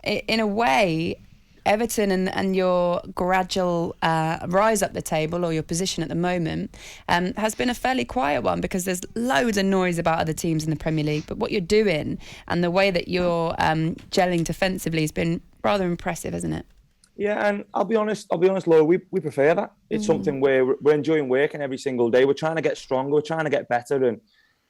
in a way, Everton and your gradual rise up the table, or your position at the moment, has been a fairly quiet one, because there's loads of noise about other teams in the Premier League. But what you're doing and the way that you're gelling defensively has been rather impressive, hasn't it? Yeah, and I'll be honest, Laura, we prefer that. It's something where we're enjoying working every single day. We're trying to get stronger, we're trying to get better, and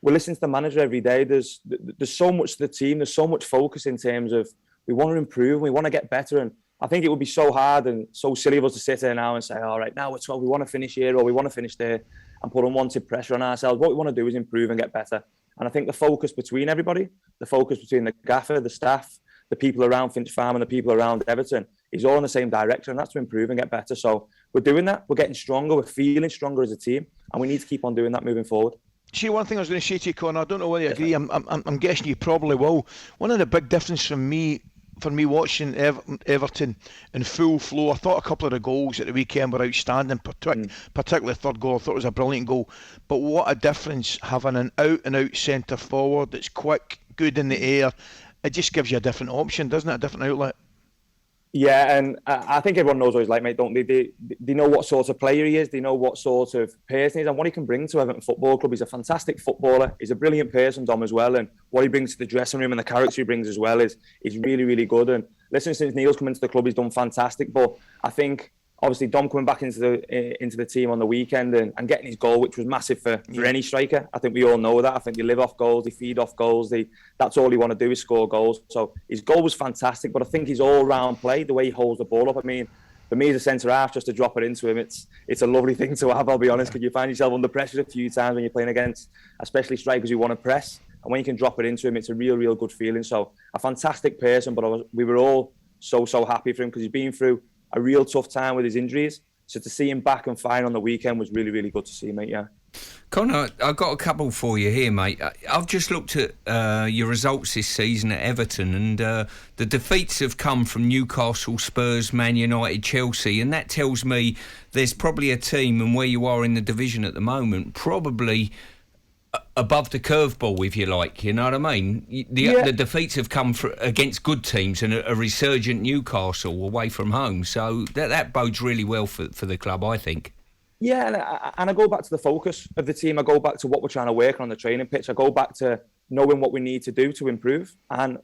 we're listening to the manager every day. There's so much to the team, there's so much focus in terms of we want to improve, we want to get better, and I think it would be so hard and so silly of us to sit there now and say, all right, now it's 12, we want to finish here or we want to finish there, and put unwanted pressure on ourselves. What we want to do is improve and get better. And I think the focus between everybody, the focus between the gaffer, the staff, the people around Finch Farm and the people around Everton is all in the same direction, and that's to improve and get better. So we're doing that, we're getting stronger, we're feeling stronger as a team, and we need to keep on doing that moving forward. See, one thing I was going to say to you, Conor, I don't know whether you agree, I'm guessing you probably will. One of the big differences for me watching Everton in full flow, I thought a couple of the goals at the weekend were outstanding, particularly the third goal. I thought it was a brilliant goal. But what a difference having an out-and-out centre forward that's quick, good in the air. It just gives you a different option, doesn't it? A different outlet. Yeah, and I think everyone knows what he's like, mate, don't they? They know what sort of player he is. They know what sort of person he is and what he can bring to Everton Football Club. He's a fantastic footballer. He's a brilliant person, Dom, as well. And what he brings to the dressing room and the character he brings as well is really, really good. And listen, since Neil's come into the club, he's done fantastic. But I think, obviously, Dom coming back into the team on the weekend and getting his goal, which was massive for any striker. I think we all know that. I think they live off goals, they feed off goals. That's all he want to do is score goals. So his goal was fantastic, but I think his all-round play, the way he holds the ball up, I mean, for me as a centre-half, just to drop it into him, it's a lovely thing to have, I'll be honest, because you find yourself under pressure a few times when you're playing against, especially strikers who want to press. And when you can drop it into him, it's a real, real good feeling. So a fantastic person, but we were all so happy for him because he's been through a real tough time with his injuries. So to see him back and fine on the weekend was really, really good to see, mate, yeah. Conor, I've got a couple for you here, mate. I've just looked at your results this season at Everton, and the defeats have come from Newcastle, Spurs, Man United, Chelsea, and that tells me there's probably a team, and where you are in the division at the moment, probably above the curveball, if you like, you know what I mean? The defeats have come against good teams and a resurgent Newcastle away from home, so that bodes really well for the club, I think. Yeah, and I go back to the focus of the team. I go back to what we're trying to work on the training pitch. I go back to knowing what we need to do to improve, and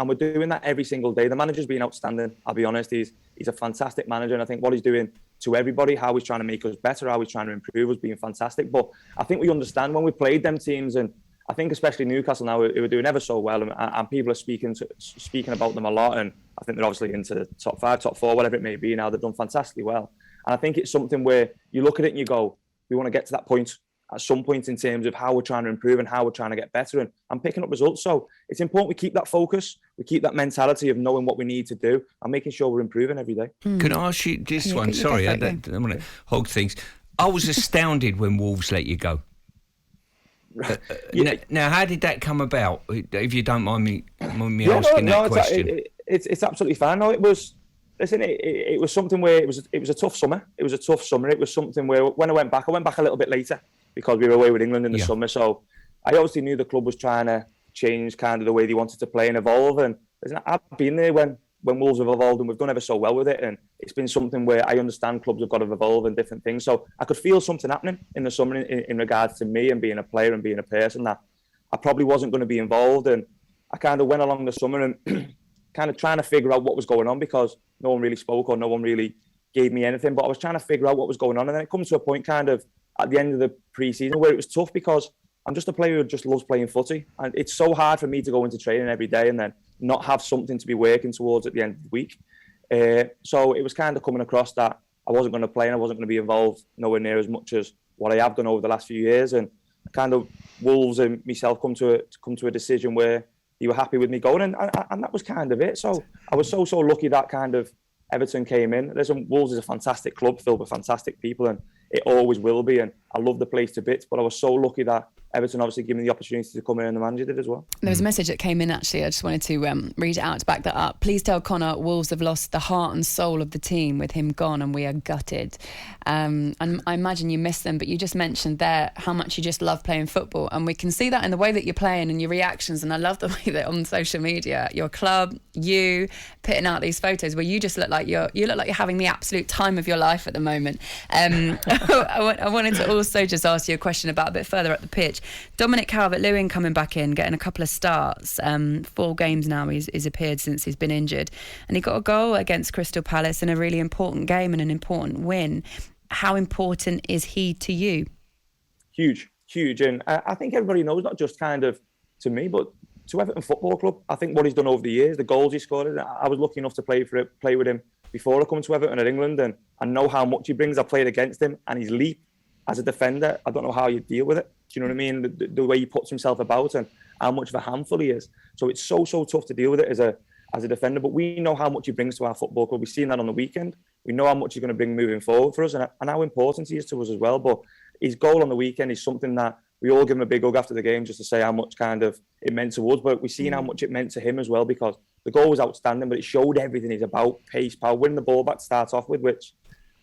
we're doing that every single day. The manager's been outstanding, I'll be honest. He's a fantastic manager, and I think what he's doing to everybody, how he's trying to make us better, how he's trying to improve us, being fantastic. But I think we understand when we played them teams, and I think especially Newcastle now, who are doing ever so well, and people are speaking about them a lot, and I think they're obviously into the top 5, top 4, whatever it may be now. They've done fantastically well. And I think it's something where you look at it and you go, we want to get to that point at some point in terms of how we're trying to improve and how we're trying to get better and picking up results. So it's important we keep that focus, we keep that mentality of knowing what we need to do and making sure we're improving every day. Can I ask you this one? Sorry, I'm going to hog things. I was astounded when Wolves let you go. Now, how did that come about? If you don't mind me asking that question. It's absolutely fine. No, it was... Listen, it was something where it was a tough summer. It was a tough summer. It was something where when I went back a little bit later because we were away with England in the summer. So I obviously knew the club was trying to change kind of the way they wanted to play and evolve. And listen, I've been there when Wolves have evolved, and we've done ever so well with it. And it's been something where I understand clubs have got to evolve and different things. So I could feel something happening in the summer in regards to me and being a player and being a person that I probably wasn't going to be involved. And I kind of went along the summer and kind of trying to figure out what was going on because no one really spoke or no one really gave me anything. But I was trying to figure out what was going on. And then it comes to a point kind of at the end of the pre-season where it was tough because I'm just a player who just loves playing footy. And it's so hard for me to go into training every day and then not have something to be working towards at the end of the week. So it was kind of coming across that I wasn't going to play and I wasn't going to be involved nowhere near as much as what I have done over the last few years. And kind of Wolves and myself come to a decision where you were happy with me going, and that was kind of it. So I was so lucky that kind of Everton came in. Wolves is a fantastic club filled with fantastic people, and it always will be. And I love the place to bits, but I was so lucky that Everton obviously gave me the opportunity to come in, and the manager did as well. There was a message that came in, actually. I just wanted to read it out to back that up. Please tell Conor Wolves have lost the heart and soul of the team with him gone, and we are gutted. And I imagine you miss them, but you just mentioned there how much you just love playing football, and we can see that in the way that you're playing and your reactions. And I love the way that on social media, your club, you putting out these photos where you just look like you're having the absolute time of your life at the moment. I wanted to also just ask you a question about a bit further up the pitch. Dominic Calvert-Lewin coming back in, getting a couple of starts. 4 games now he's appeared since he's been injured, and he got a goal against Crystal Palace in a really important game and an important win. How important is he to you? Huge. And I think everybody knows, not just kind of to me, but to Everton Football Club. I think what he's done over the years, the goals he scored, I was lucky enough to play with him before I come to Everton at England, and I know how much he brings. I played against him, and his leap as a defender, I don't know how you deal with it. Do you know what I mean? The way he puts himself about and how much of a handful he is. So it's so tough to deal with it as a defender. But we know how much he brings to our football club. We've seen that on the weekend. We know how much he's going to bring moving forward for us, and how important he is to us as well. But his goal on the weekend is something that we all give him a big hug after the game, just to say how much kind of it meant to us. But we've seen how much it meant to him as well, because the goal was outstanding, but it showed everything he's about: pace, power, winning the ball back to start off with, which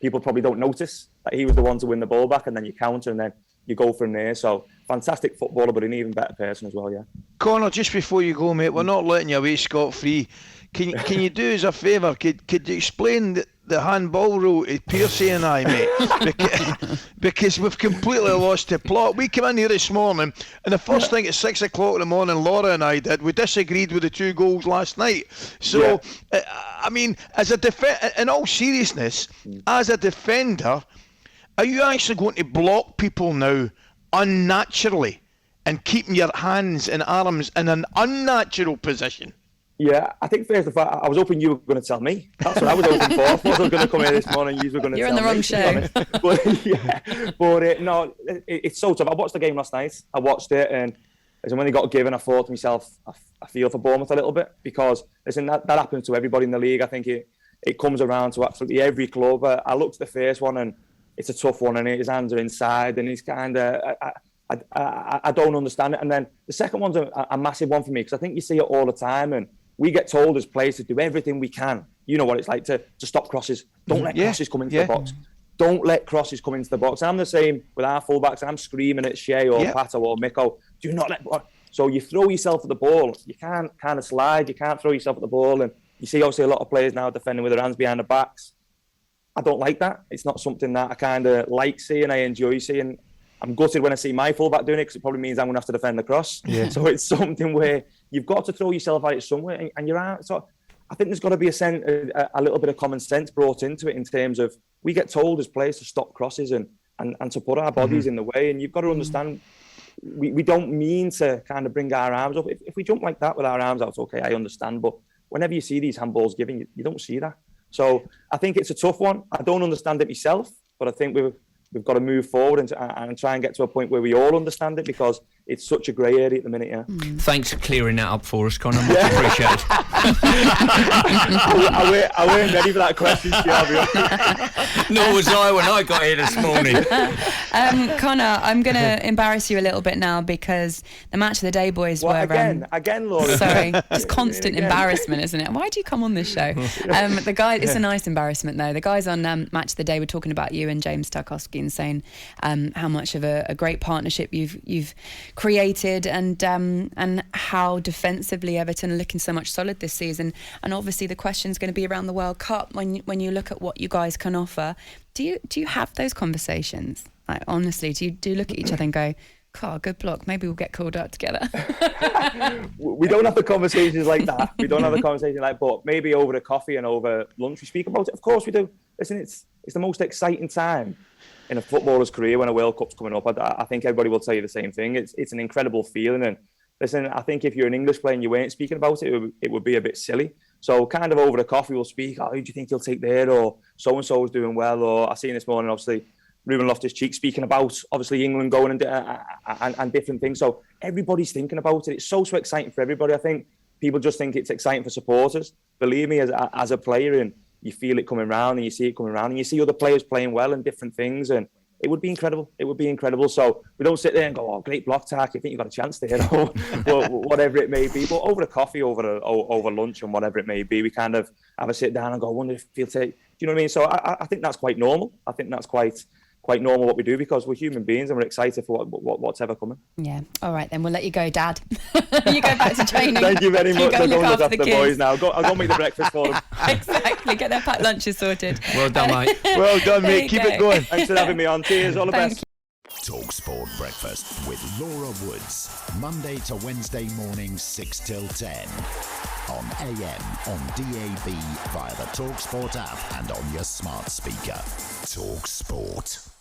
people probably don't notice that he was the one to win the ball back, and then you counter, and then you go from there. So fantastic footballer, but an even better person as well. Yeah. Conor, just before you go, mate, we're not letting you away scot-free. Can you do us a favour? Could you explain the handball rule to Pearcey and I, mate? Because we've completely lost the plot. We came in here this morning, and the first thing at 6 o'clock in the morning, Laura and I did, we disagreed with the 2 goals last night. So, I mean, in all seriousness, as a defender, are you actually going to block people now unnaturally and keeping your hands and arms in an unnatural position? Yeah, I think first of all, I was hoping you were going to tell me. That's what I was hoping for. I wasn't going to come here this morning. You were going to You're tell me. in the wrong show. No, it's so tough. I watched the game last night. I watched it, and when he got given, I thought to myself, I feel for Bournemouth a little bit, because listen, that happens to everybody in the league. I think it comes around to absolutely every club. I looked at the first one, and it's a tough one, and his hands are inside, and he's kind of. I don't understand it. And then the second one's a massive one for me, because I think you see it all the time, and we get told as players to do everything we can. You know what it's like to stop crosses. Don't let crosses come into the box. Don't let crosses come into the box. I'm the same with our fullbacks. I'm screaming at Shea or Pato or Miko, do not let... So you throw yourself at the ball. You can't kind of slide. You can't throw yourself at the ball. And you see obviously a lot of players now defending with their hands behind their backs. I don't like that. It's not something that I kind of like seeing. I enjoy seeing. I'm gutted when I see my fullback doing it, because it probably means I'm going to have to defend the cross. Yeah. So it's something where you've got to throw yourself at it somewhere, and you're out. So I think there's got to be a little bit of common sense brought into it, in terms of we get told as players to stop crosses and to put our bodies in the way, and you've got to understand we don't mean to kind of bring our arms up. If we jump like that with our arms out, okay, I understand, but whenever you see these handballs given, you don't see that. So I think it's a tough one. I don't understand it myself, but I think we've got to move forward and try and get to a point where we all understand it, because it's such a grey area at the minute. Yeah. Thanks for clearing that up for us, Conor. Much appreciated. I weren't ready for that question, Nor was I when I got here this morning. Conor, I'm going to embarrass you a little bit now, because the match of the day boys were... Again, Laura. Sorry, just constant embarrassment, isn't it? Why do you come on this show? The guy, it's a nice embarrassment though. The guys on Match of the Day were talking about you and James Tarkowski, and saying how much of a great partnership you've created, and how defensively Everton are looking so much solid this season. And obviously the question's going to be around the World Cup, when you look at what you guys can offer. Do you have those conversations? Like, honestly, do you look at each other and go, God, good block, maybe we'll get called up together? We don't have the conversations like that. We don't have the conversation like, but maybe over a coffee and over lunch we speak about it. Of course we do. Listen, it's the most exciting time in a footballer's career when a World Cup's coming up. I think everybody will tell you the same thing. It's an incredible feeling. And listen, I think if you're an English player and you weren't speaking about it, it would be a bit silly. So kind of over the coffee we'll speak, who do you think he'll take there? Or so-and-so is doing well. Or I seen this morning, obviously, Ruben Loftus-Cheek speaking about, obviously, England going and different things. So everybody's thinking about it. It's so exciting for everybody. I think people just think it's exciting for supporters. Believe me, as a player, and you feel it coming round, and you see it coming round, and you see other players playing well and different things, and it would be incredible. It would be incredible. So we don't sit there and go, oh, great block tack, you think you've got a chance there, or whatever it may be. But over a coffee, over lunch and whatever it may be, we kind of have a sit down and go, I wonder if he'll take, do you know what I mean? So I think that's quite normal. I think that's quite normal what we do, because we're human beings and we're excited for what's ever coming. Yeah. All right, then we'll let you go, Dad. You go back to training. Thank you very much. I'll go look after the boys now. I'll go make the breakfast for them. Exactly. Get their packed lunches sorted. Well done, mate. Well done, mate. Keep it going. Thanks for having me on. Cheers. All the best. talkSPORT Breakfast with Laura Woods. Monday to Wednesday mornings 6 till 10. On AM, on DAB, via the talkSPORT app and on your smart speaker. talkSPORT.